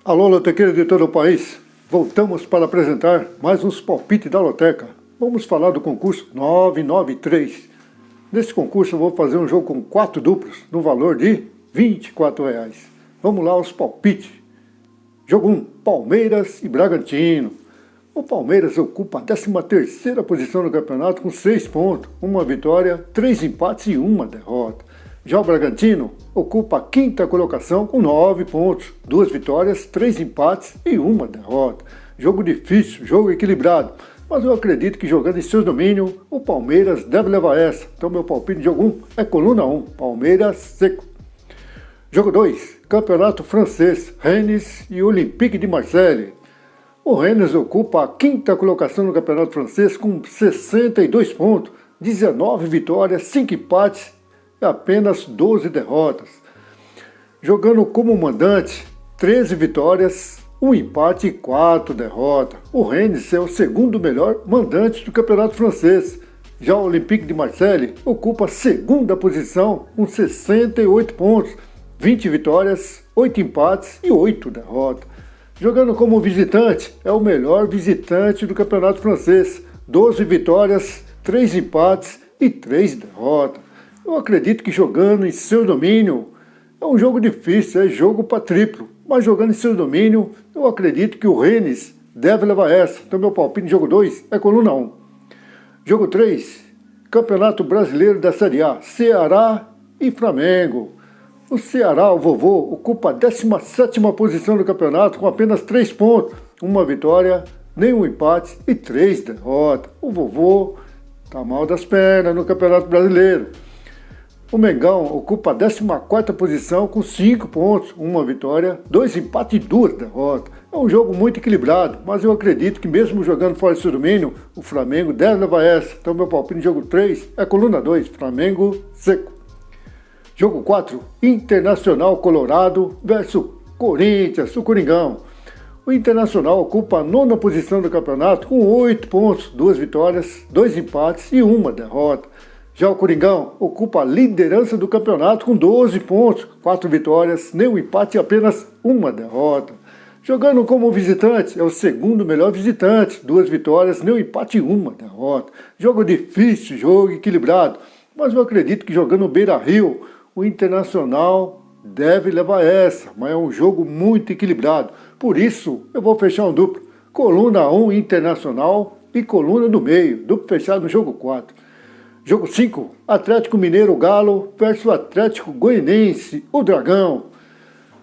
Alô, lotequeiro de todo o país. Voltamos para apresentar mais uns palpites da loteca. Vamos falar do concurso 993. Nesse concurso eu vou fazer um jogo com 4 duplos, no valor de R$24. Vamos lá aos palpites. Jogo 1, Palmeiras e Bragantino. O Palmeiras ocupa a 13ª posição no campeonato com 6 pontos, 1 vitória, 3 empates e 1 derrota. Já o Bragantino ocupa a 5ª colocação com 9 pontos, 2 vitórias, 3 empates e 1 derrota. Jogo difícil, jogo equilibrado, mas eu acredito que jogando em seu domínio, o Palmeiras deve levar essa. Então meu palpite de jogo 1 é coluna 1, Palmeiras seco. Jogo 2, Campeonato Francês, Rennes e Olympique de Marseille. O Rennes ocupa a 5ª colocação no Campeonato Francês com 62 pontos, 19 vitórias, 5 empates e apenas 12 derrotas. Jogando como mandante, 13 vitórias, 1 empate e 4 derrotas. O Rennes é o segundo melhor mandante do Campeonato Francês. Já o Olympique de Marseille ocupa a 2ª posição com 68 pontos, 20 vitórias, 8 empates e 8 derrotas. Jogando como visitante, é o melhor visitante do Campeonato Francês. 12 vitórias, 3 empates e 3 derrotas. Eu acredito que jogando em seu domínio, é um jogo difícil, é jogo para triplo. Mas jogando em seu domínio, eu acredito que o Rennes deve levar essa. Então meu palpite no jogo 2 é coluna 1. Jogo 3, Campeonato Brasileiro da Série A, Ceará e Flamengo. O Ceará, o vovô, ocupa a 17ª posição do campeonato com apenas 3 pontos, 1 vitória, nenhum empate e 3 derrotas. O vovô está mal das pernas no Campeonato Brasileiro. O Mengão ocupa a 14ª posição com 5 pontos, 1 vitória, 2 empates e 2 derrotas. É um jogo muito equilibrado, mas eu acredito que mesmo jogando fora de seu domínio, o Flamengo deve levar essa. Então meu palpite no jogo 3 é coluna 2, Flamengo seco. Jogo 4, Internacional Colorado versus Corinthians, o Coringão. O Internacional ocupa a 9ª posição do campeonato com 8 pontos, 2 vitórias, 2 empates e 1 derrota. Já o Coringão ocupa a liderança do campeonato com 12 pontos, 4 vitórias, nenhum empate e apenas 1 derrota. Jogando como visitante, é o segundo melhor visitante, 2 vitórias, nenhum empate e 1 derrota. Jogo difícil, jogo equilibrado, mas eu acredito que jogando no Beira-Rio, o Internacional deve levar essa, mas é um jogo muito equilibrado. Por isso, eu vou fechar um duplo, coluna 1 Internacional e coluna do meio, duplo fechado no jogo 4. Jogo 5, Atlético Mineiro Galo versus Atlético Goianiense, o Dragão.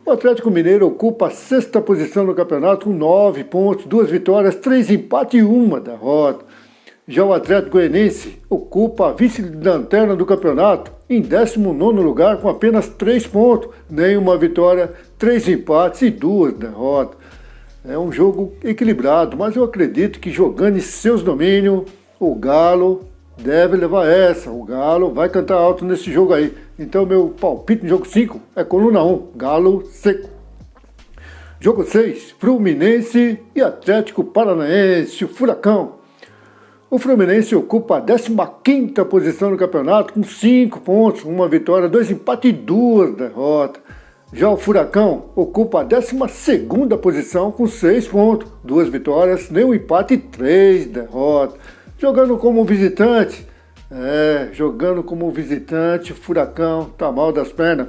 O Atlético Mineiro ocupa a 6ª posição no campeonato com 9 pontos, 2 vitórias, 3 empates e 1 derrota. Já o Atlético Goianiense ocupa a vice-lanterna do campeonato em 19º lugar com apenas 3 pontos, nenhuma vitória, 3 empates e 2 derrotas. É um jogo equilibrado, mas eu acredito que jogando em seus domínios, o Galo deve levar essa. O Galo vai cantar alto nesse jogo aí. Então meu palpite no jogo 5 é coluna 1, Galo seco. Jogo 6, Fluminense e Atlético Paranaense, o Furacão. O Fluminense ocupa a 15ª posição no campeonato com 5 pontos, 1 vitória, 2 empates e 2 derrotas. Já o Furacão ocupa a 12ª posição com 6 pontos, 2 vitórias, nenhum empate e 3 derrotas. Jogando como visitante, o Furacão tá mal das pernas.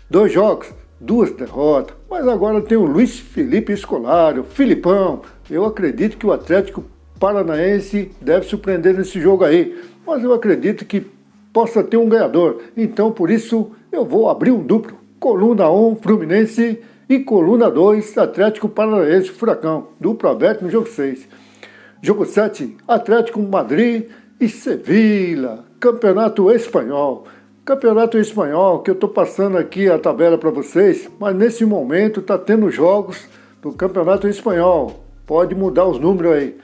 2 jogos, 2 derrotas. Mas agora tem o Luiz Felipe Scolari, o Filipão. Eu acredito que o Atlético Paranaense deve surpreender nesse jogo aí. Mas eu acredito que possa ter um ganhador. Então, por isso, eu vou abrir um duplo. Coluna 1, Fluminense e coluna 2, Atlético Paranaense, Furacão. Duplo aberto no jogo 6. Jogo 7, Atlético Madrid e Sevilla, Campeonato Espanhol. Campeonato Espanhol, que eu estou passando aqui a tabela para vocês, mas nesse momento está tendo jogos do Campeonato Espanhol. Pode mudar os números aí.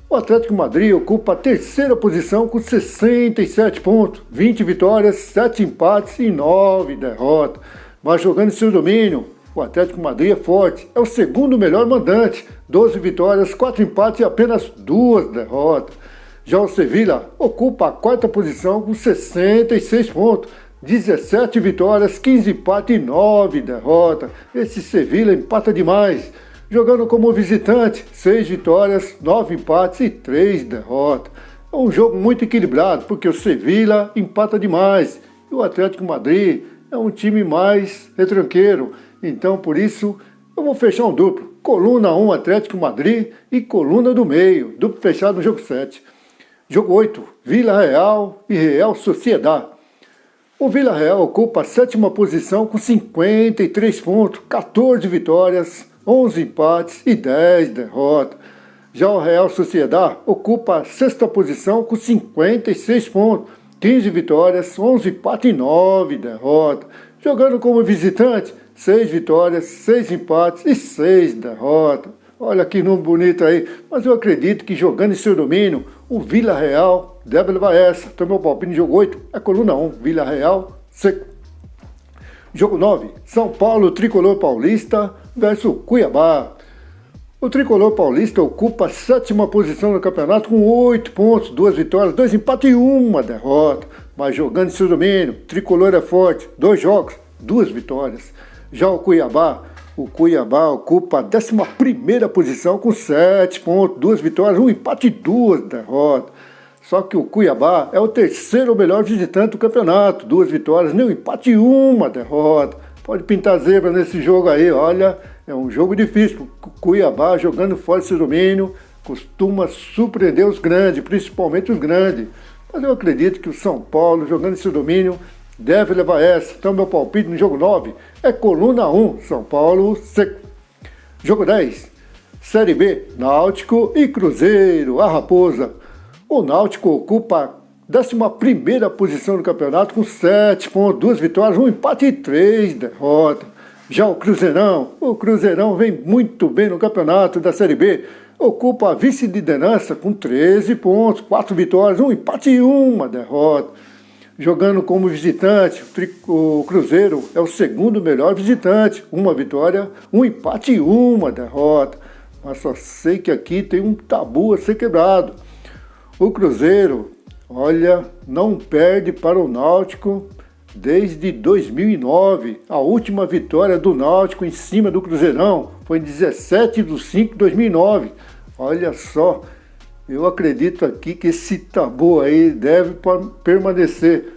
O Atlético Madrid ocupa a 3ª posição com 67 pontos, 20 vitórias, 7 empates e 9 derrotas. Mas jogando em seu domínio, o Atlético Madrid é forte, é o segundo melhor mandante, 12 vitórias, 4 empates e apenas 2 derrotas. Já o Sevilla ocupa a 4ª posição com 66 pontos, 17 vitórias, 15 empates e 9 derrotas. Esse Sevilla empata demais. Jogando como visitante, 6 vitórias, 9 empates e 3 derrotas. É um jogo muito equilibrado, porque o Sevilla empata demais. E o Atlético Madrid é um time mais retranqueiro. Então, por isso, eu vou fechar um duplo. Coluna 1, Atlético Madrid e coluna do meio. Duplo fechado no jogo 7. Jogo 8, Vila Real e Real Sociedad. O Vila Real ocupa a 7ª posição com 53 pontos, 14 vitórias, 11 empates e 10 derrotas. Já o Real Sociedad ocupa a 6ª posição com 56 pontos, 15 vitórias, 11 empates e 9 derrotas. Jogando como visitante, 6 vitórias, 6 empates e 6 derrotas. Olha que número bonito aí, mas eu acredito que jogando em seu domínio, o Vila Real deve levar essa. Então meu palpite no jogo 8 é coluna 1, Vila Real seco. Jogo 9, São Paulo Tricolor Paulista versus Cuiabá. O Tricolor Paulista ocupa a 7ª posição no campeonato com 8 pontos, 2 vitórias, 2 empates e 1 derrota. Mas jogando em seu domínio, o Tricolor é forte, 2 jogos, 2 vitórias. Já o Cuiabá ocupa a 11ª posição com 7 pontos, 2 vitórias, 1 empate e 2 derrotas. Só que o Cuiabá é o 3º melhor visitante do campeonato, 2 vitórias, nem um empate e 1 derrota. Pode pintar zebra nesse jogo aí, olha, é um jogo difícil. O Cuiabá jogando fora de seu domínio costuma surpreender os grandes, principalmente os grandes. Mas eu acredito que o São Paulo jogando em seu domínio deve levar essa. Então meu palpite no jogo 9 é coluna 1, São Paulo seco. Jogo 10, Série B, Náutico e Cruzeiro, a Raposa. O Náutico ocupa a 11ª posição do campeonato com 7 pontos, 2 vitórias, 1 empate e 3 derrotas. Já o Cruzeirão vem muito bem no campeonato da Série B. Ocupa a vice-liderança com 13 pontos, 4 vitórias, 1 empate e 1 derrota. Jogando como visitante, o Cruzeiro é o 2º melhor visitante, 1 vitória, 1 empate e 1 derrota. Mas só sei que aqui tem um tabu a ser quebrado. O Cruzeiro, olha, não perde para o Náutico desde 2009. A última vitória do Náutico em cima do Cruzeirão foi em 17/5/2009. Olha só, eu acredito aqui que esse tabu aí deve permanecer.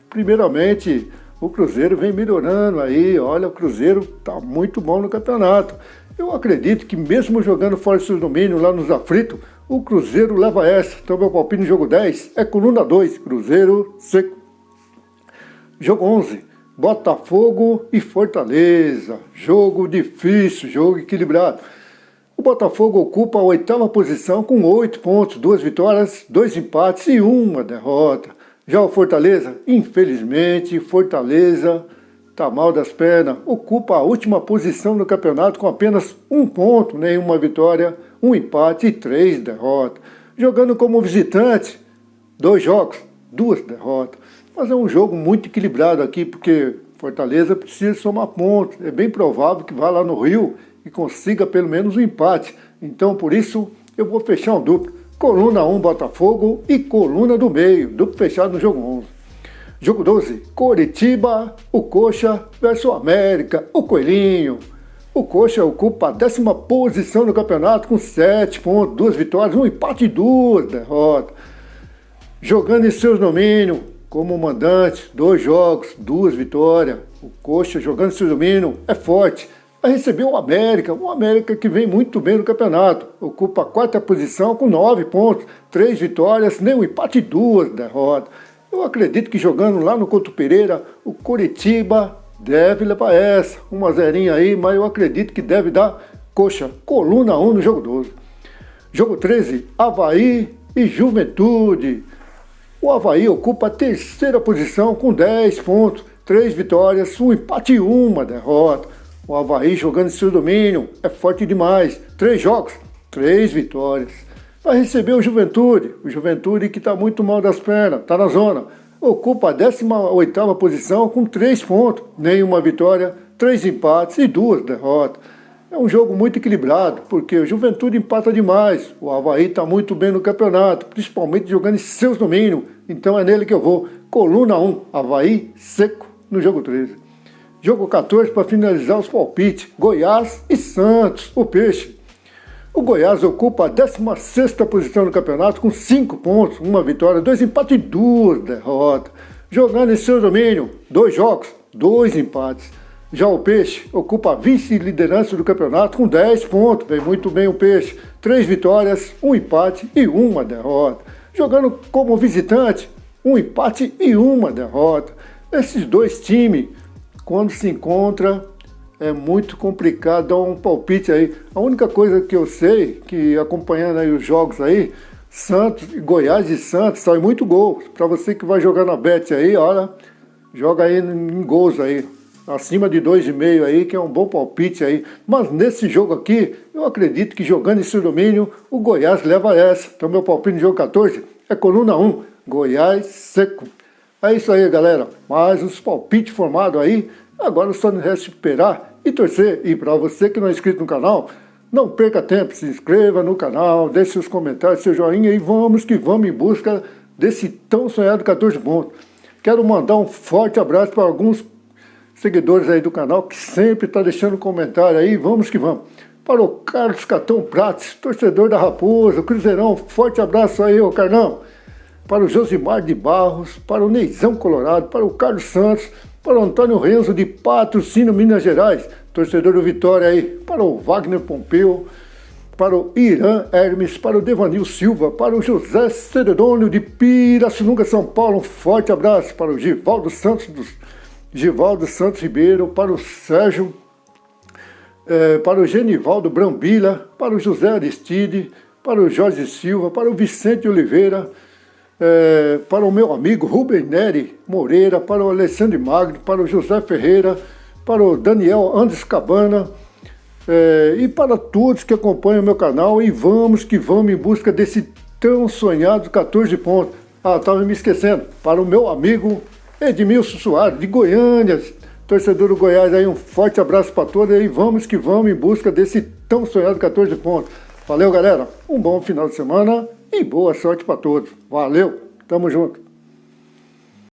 Primeiramente, o Cruzeiro vem melhorando aí. Olha, o Cruzeiro está muito bom no campeonato. Eu acredito que mesmo jogando fora do seu domínio lá nos aflitos, o Cruzeiro leva essa. Então meu palpite no jogo 10 é coluna 2, Cruzeiro seco. Jogo 11, Botafogo e Fortaleza. Jogo difícil, jogo equilibrado. O Botafogo ocupa a 8ª posição com 8 pontos, 2 vitórias, 2 empates e 1 derrota. Já o Fortaleza, infelizmente, Fortaleza está mal das pernas. Ocupa a última posição no campeonato com apenas 1 ponto, nenhuma vitória, 1 empate e 3 derrotas. Jogando como visitante, 2 jogos, 2 derrotas. Mas é um jogo muito equilibrado aqui, porque Fortaleza precisa somar pontos. É bem provável que vá lá no Rio e consiga pelo menos um empate. Então, por isso, eu vou fechar um duplo. Coluna 1, Botafogo e coluna do meio. Duplo fechado no jogo 11. Jogo 12, Coritiba, o Coxa versus América, o Coelhinho. O Coxa ocupa a 10ª posição no campeonato com 7 pontos, 2 vitórias, 1 empate e 2 derrotas. Jogando em seus domínios, como mandante, 2 jogos, 2 vitórias. O Coxa jogando em seu domínio é forte. Vai receber o América que vem muito bem no campeonato. Ocupa a 4ª posição com 9 pontos, 3 vitórias, nem um empate e 2 derrotas. Eu acredito que jogando lá no Couto Pereira, o Coritiba deve levar essa. 1-0 aí, mas eu acredito que deve dar Coxa. Coluna 1 no jogo 12. Jogo 13, Avaí e Juventude. O Avaí ocupa a 3ª posição com 10 pontos, 3 vitórias, 1 empate e 1 derrota. O Avaí jogando em seu domínio é forte demais. 3 jogos, 3 vitórias. Vai receber o Juventude que está muito mal das pernas, está na zona. Ocupa a 18ª posição com 3 pontos, nenhuma vitória, 3 empates e 2 derrotas. É um jogo muito equilibrado, porque o Juventude empata demais, o Avaí está muito bem no campeonato, principalmente jogando em seus domínios, então é nele que eu vou. Coluna 1, Avaí seco no jogo 13. Jogo 14 para finalizar os palpites, Goiás e Santos, o Peixe. O Goiás ocupa a 16ª posição no campeonato com 5 pontos, 1 vitória, 2 empates e 2 derrotas. Jogando em seu domínio, 2 jogos, 2 empates. Já o Peixe ocupa a vice-liderança do campeonato com 10 pontos, vem muito bem o Peixe, 3 vitórias, 1 empate e 1 derrota. Jogando como visitante, 1 empate e 1 derrota. Esses dois times, quando se encontram, é muito complicado dar um palpite aí. A única coisa que eu sei, que acompanhando aí os jogos aí, Santos, Goiás e Santos, sai muito gol. Para você que vai jogar na Bet aí, olha, joga aí em gols aí. Acima de 2,5 aí, que é um bom palpite aí. Mas nesse jogo aqui, eu acredito que jogando em seu domínio, o Goiás leva essa. Então meu palpite no jogo 14 é coluna 1, Goiás seco. É isso aí, galera. Mais uns palpites formados aí. Agora só nos resta esperar e torcer. E para você que não é inscrito no canal, não perca tempo, se inscreva no canal, deixe seus comentários, seu joinha e vamos que vamos em busca desse tão sonhado 14 pontos. Quero mandar um forte abraço para alguns seguidores aí do canal que sempre está deixando comentário aí, vamos que vamos. Para o Carlos Catão Prates, torcedor da Raposa, Cruzeirão, forte abraço aí, ô Carlão. Para o Josimar de Barros, para o Neizão Colorado, para o Carlos Santos, para o Antônio Renzo de Patrocínio, Minas Gerais, torcedor do Vitória aí, para o Wagner Pompeu, para o Irã Hermes, para o Devanil Silva, para o José Ceredônio de Pirassununga, São Paulo, um forte abraço, para o Givaldo Santos Ribeiro, para o Sérgio, para o Genivaldo Brambila, para o José Aristide, para o Jorge Silva, para o Vicente Oliveira, para o meu amigo Rubem Neri Moreira, para o Alexandre Magno, para o José Ferreira, para o Daniel Andes Cabana, e para todos que acompanham o meu canal, e vamos que vamos em busca desse tão sonhado 14 pontos. Estava me esquecendo, para o meu amigo Edmilson Soares, de Goiânia, torcedor do Goiás, aí um forte abraço para todos, e vamos que vamos em busca desse tão sonhado 14 pontos. Valeu, galera, um bom final de semana e boa sorte para todos. Valeu, tamo junto.